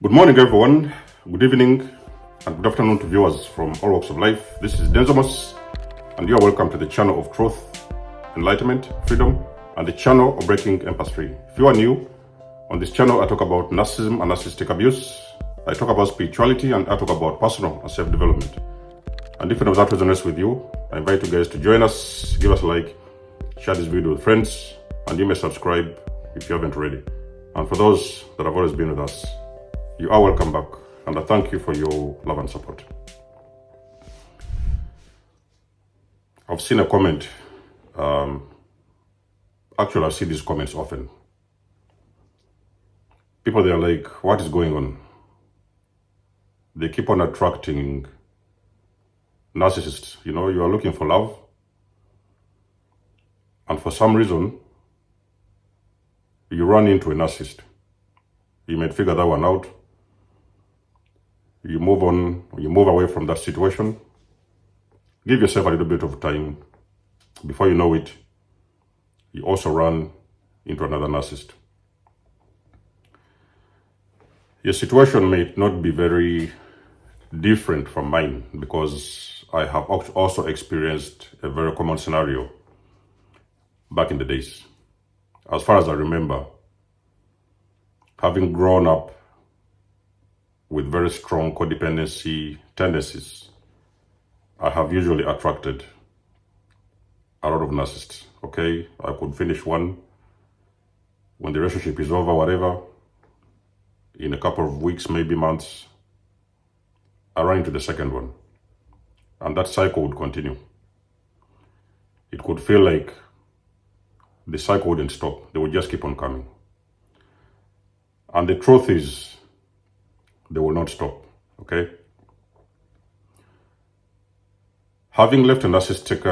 Good morning, everyone. Good evening and good afternoon to viewers from all walks of life. This is nikymus, and you are welcome to the channel of truth, enlightenment, freedom, and the channel of breaking empathy. If you are new on this channel, I talk about narcissism and narcissistic abuse. I talk about spirituality, and I talk about personal and self-development. And if any of that resonates with you, I invite you guys to join us, give us a like, share this video with friends, and you may subscribe if you haven't already. And for those that have always been with us, you are welcome back, and I thank you for your love and support. I've seen a comment. Actually, I see these comments often. People, they're like, what is going on? They keep on attracting narcissists. You know, you are looking for love, and for some reason, you run into a narcissist. You might figure that one out. You move on, you move away from that situation. Give yourself a little bit of time. Before you know it, you also run into another narcissist. Your situation may not be very different from mine, because I have also experienced a very common scenario back in the days. As far as I remember, having grown up with very strong codependency tendencies, I have usually attracted a lot of narcissists. Okay, I could finish one. When the relationship is over, whatever, in a couple of weeks, maybe months, I run into the second one. And that cycle would continue. It could feel like the cycle wouldn't stop. They would just keep on coming. And the truth is, they will not stop, okay? Having left a narcissistic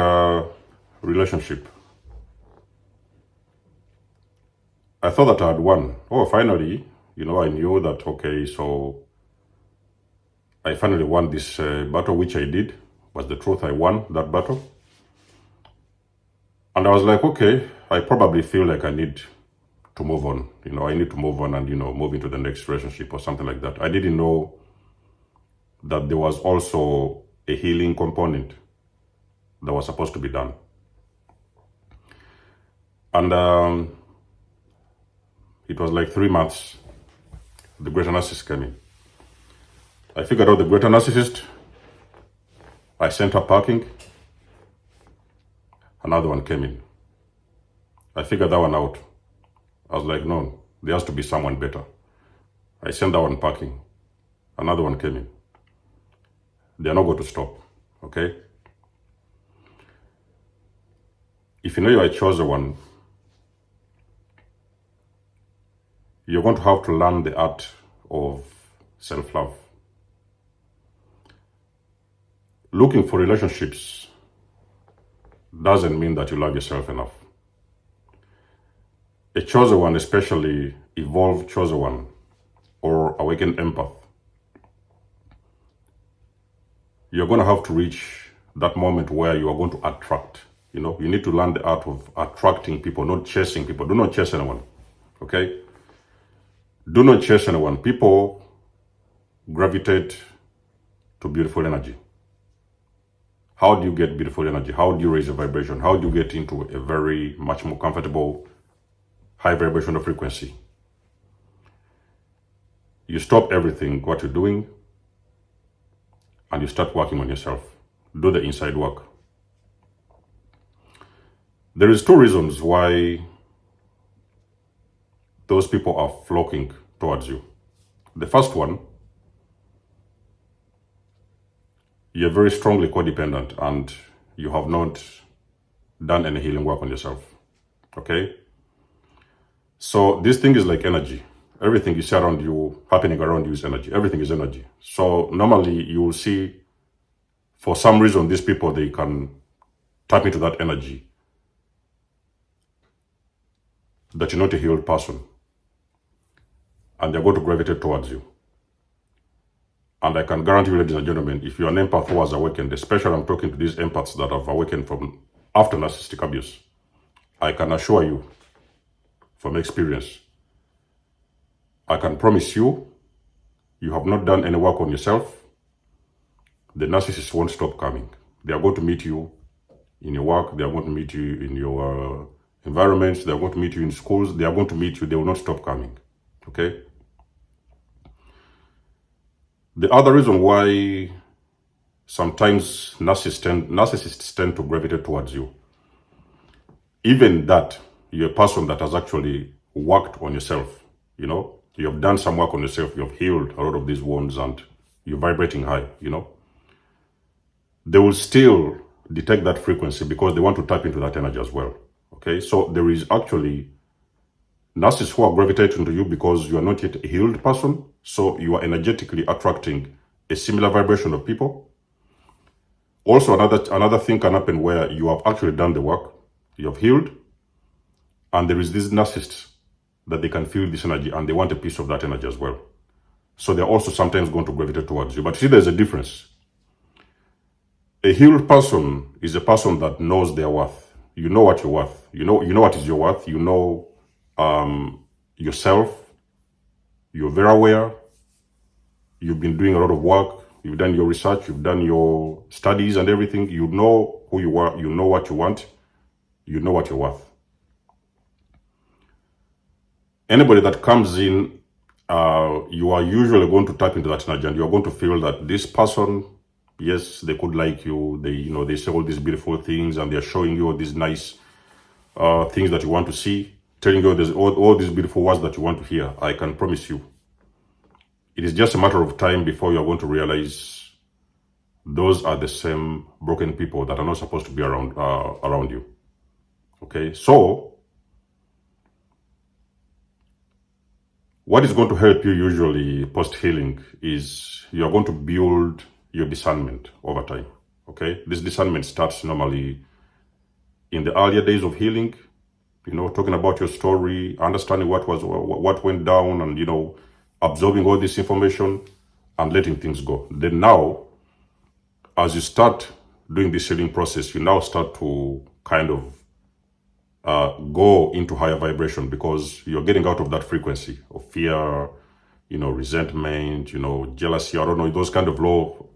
relationship, I thought that I had won. Oh, finally, you know, I knew that, okay, so I finally won this battle, which I did. Was the truth, I won that battle. And I was like, okay, I probably feel like I need to move on. You know, I need to move on and, you know, move into the next relationship or something like that. I didn't know that there was also a healing component that was supposed to be done. And it was like 3 months, the greater narcissist came in. I figured out the greater narcissist. I sent her packing. Another one came in. I figured that one out. I was like, no, there has to be someone better. I sent that one packing. Another one came in. They are not going to stop, okay? If you know you are a chosen one, you're going to have to learn the art of self-love. Looking for relationships doesn't mean that you love yourself enough. A chosen one, especially evolved chosen one or awakened empath, you're going to have to reach that moment where you are going to attract. You know, you need to learn the art of attracting people, not chasing people. Do not chase anyone, okay? Do not chase anyone. People gravitate to beautiful energy. How do you get beautiful energy? How do you raise your vibration? How do you get into a very much more comfortable high vibrational frequency? You stop everything, what you're doing, and you start working on yourself. Do the inside work. There is 2 reasons why those people are flocking towards you. The first one, you're very strongly codependent and you have not done any healing work on yourself, okay? So this thing is like energy. Everything you see around you, happening around you is energy. Everything is energy. So normally you will see, for some reason, these people, they can tap into that energy that you're not a healed person. And they're going to gravitate towards you. And I can guarantee you, ladies and gentlemen, if you're an empath who has awakened, especially I'm talking to these empaths that have awakened from after narcissistic abuse, I can assure you from experience, I can promise you you have not done any work on yourself, the narcissists won't stop coming. They are going to meet you in your work. They are going to meet you in your environments. They are going to meet you in schools. They are going to meet you. They will not stop coming. Okay? The other reason why sometimes narcissists tend to gravitate towards you, even that you're a person that has actually worked on yourself, you have done some work on yourself, you have healed a lot of these wounds and you're vibrating high, they will still detect that frequency because they want to tap into that energy as well. Okay, so there is actually narcissists who are gravitating to you because you are not yet a healed person, so you are energetically attracting a similar vibration of people. Also, another thing can happen where you have actually done the work, you have healed, and there is these narcissists that they can feel this energy and they want a piece of that energy as well. So they're also sometimes going to gravitate towards you. But see, there's a difference. A healed person is a person that knows their worth. You know what you're worth. You know what is your worth. You know yourself. You're very aware. You've been doing a lot of work. You've done your research. You've done your studies and everything. You know who you are. You know what you want. You know what you're worth. Anybody that comes in, you are usually going to tap into that energy and you're going to feel that this person, yes, they could like you. They say all these beautiful things and they're showing you all these nice things that you want to see, telling you all these beautiful words that you want to hear. I can promise you, it is just a matter of time before you're going to realize those are the same broken people that are not supposed to be around you. Okay, so what is going to help you usually post-healing is you're going to build your discernment over time. Okay, this discernment starts normally in the earlier days of healing, talking about your story, understanding what went down, and absorbing all this information and letting things go. Then now, as you start doing this healing process, you now start to kind of go into higher vibration because you're getting out of that frequency of fear, resentment, jealousy, I don't know, those kind of low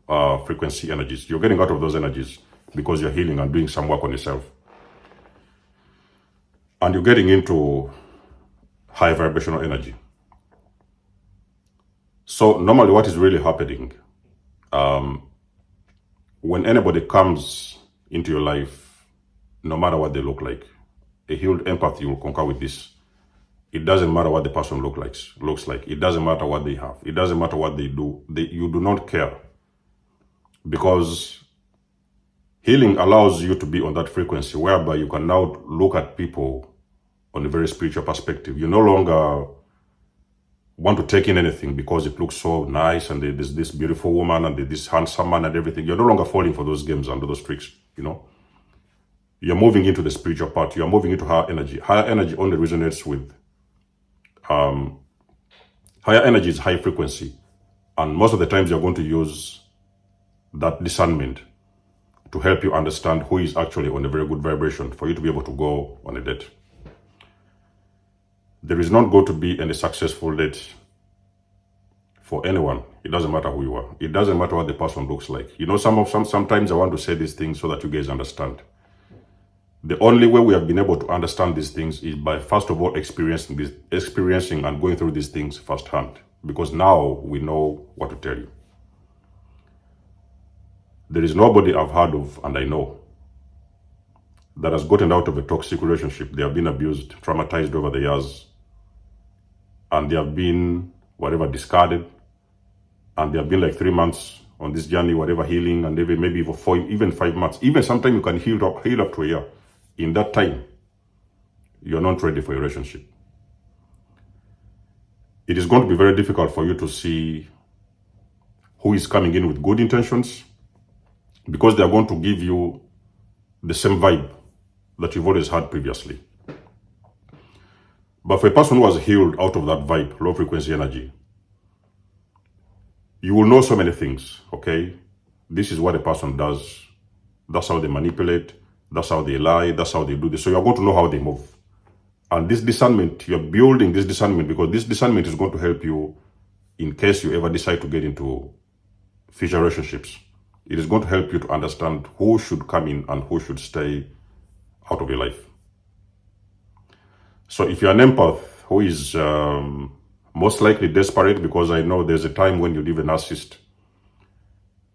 frequency energies. You're getting out of those energies because you're healing and doing some work on yourself. And you're getting into high vibrational energy. So normally what is really happening, when anybody comes into your life, no matter what they look like, a healed empathy will concur with this. It doesn't matter what the person looks like. It doesn't matter what they have. It doesn't matter what they do. You do not care. Because healing allows you to be on that frequency whereby you can now look at people on a very spiritual perspective. You no longer want to take in anything because it looks so nice and there's this beautiful woman and this handsome man and everything. You're no longer falling for those games and those tricks, You're moving into the spiritual part. You're moving into higher energy. Higher energy only resonates with higher energy is high frequency. And most of the times you're going to use that discernment to help you understand who is actually on a very good vibration for you to be able to go on a date. There is not going to be any successful date for anyone. It doesn't matter who you are. It doesn't matter what the person looks like. Sometimes I want to say these things so that you guys understand. The only way we have been able to understand these things is by, first of all, experiencing and going through these things firsthand. Because now we know what to tell you. There is nobody I've heard of, and I know, that has gotten out of a toxic relationship. They have been abused, traumatized over the years, and they have been, discarded, and they have been like 3 months on this journey, healing, and maybe even 4, even 5 months. Even sometimes you can heal up to a year. In that time, you're not ready for a relationship. It is going to be very difficult for you to see who is coming in with good intentions because they are going to give you the same vibe that you've always had previously. But for a person who has healed out of that vibe, low frequency energy, you will know so many things, okay? This is what a person does. That's how they manipulate. That's how they lie. That's how they do this. So you're going to know how they move. And this discernment, you're building this discernment because this discernment is going to help you in case you ever decide to get into future relationships. It is going to help you to understand who should come in and who should stay out of your life. So if you're an empath who is most likely desperate, because I know there's a time when you leave a narcissist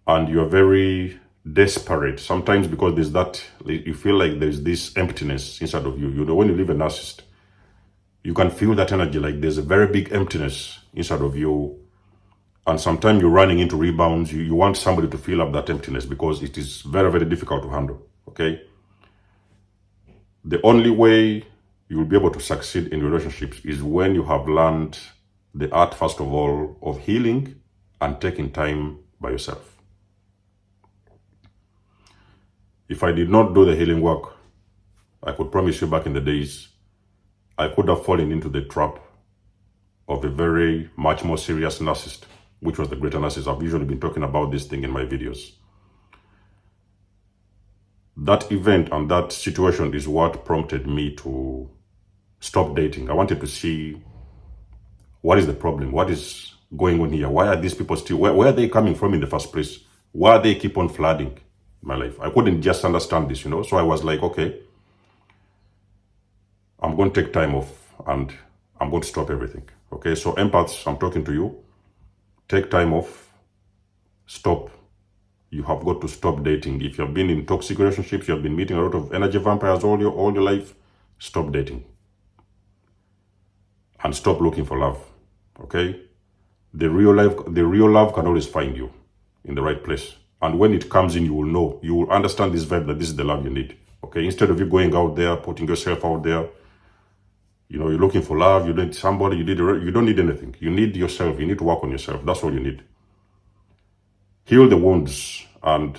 and you're very desperate, sometimes because there's that, you feel like there's this emptiness inside of you. You know, when you leave a narcissist, you can feel that energy, like there's a very big emptiness inside of you. And sometimes you're running into rebounds. You want somebody to fill up that emptiness because it is very, very difficult to handle, okay? The only way you will be able to succeed in relationships is when you have learned the art, first of all, of healing and taking time by yourself. If I did not do the healing work, I could promise you back in the days, I could have fallen into the trap of a very much more serious narcissist, which was the greater narcissist. I've usually been talking about this thing in my videos. That event and that situation is what prompted me to stop dating. I wanted to see what is the problem, what is going on here, why are these people still, where are they coming from in the first place, why they keep on flooding my life. I couldn't just understand this, you know, so I was like, okay, I'm going to take time off and I'm going to stop everything. Okay, so empaths, I'm talking to you. Take time off. Stop. You have got to stop dating. If you have been in toxic relationships, you have been meeting a lot of energy vampires all your life, stop dating. And stop looking for love. Okay? The real love can always find you in the right place. And when it comes in, you will know. You will understand this vibe that this is the love you need. Okay? Instead of you going out there, putting yourself out there, you know, you're looking for love, you need somebody, you don't need anything. You need yourself. You need to work on yourself. That's all you need. Heal the wounds and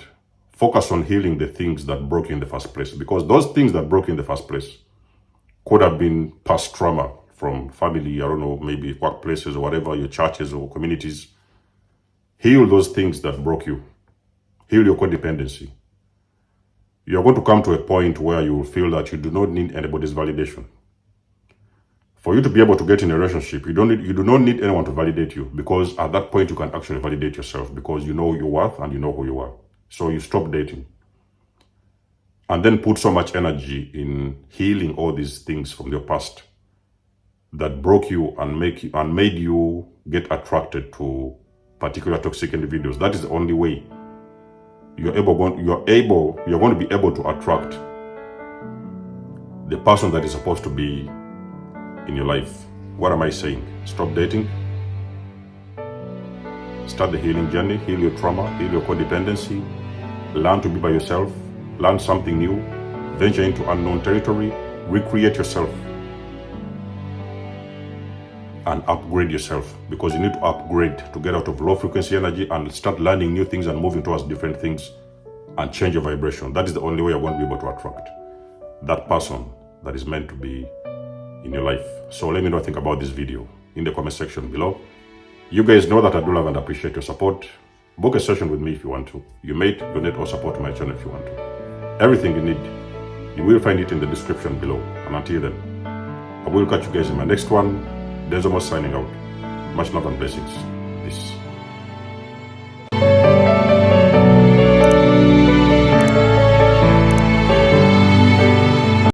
focus on healing the things that broke you in the first place. Because those things that broke you in the first place could have been past trauma from family, I don't know, maybe workplaces or whatever, your churches or communities. Heal those things that broke you. Heal your codependency. You're going to come to a point where you will feel that you do not need anybody's validation. For you to be able to get in a relationship, you do not need anyone to validate you, because at that point you can actually validate yourself because you know your worth and you know who you are. So you stop dating. And then put so much energy in healing all these things from your past that broke you and made you get attracted to particular toxic individuals. That is the only way you're going to be able to attract the person that is supposed to be in your life. What am I saying? Stop dating. Start the healing journey. Heal your trauma. Heal your codependency. Learn to be by yourself. Learn something new. Venture into unknown territory. Recreate yourself. And upgrade yourself, because you need to upgrade to get out of low frequency energy and start learning new things and moving towards different things and change your vibration. That is the only way you're going to be able to attract that person that is meant to be in your life. So let me know what you think about this video in the comment section below. You guys know that I do love and appreciate your support. Book a session with me if you want to. You may donate or support my channel if you want to. Everything you need, you will find it in the description below. And until then, I will catch you guys in my next one. There's almost signing out. Much love and blessings.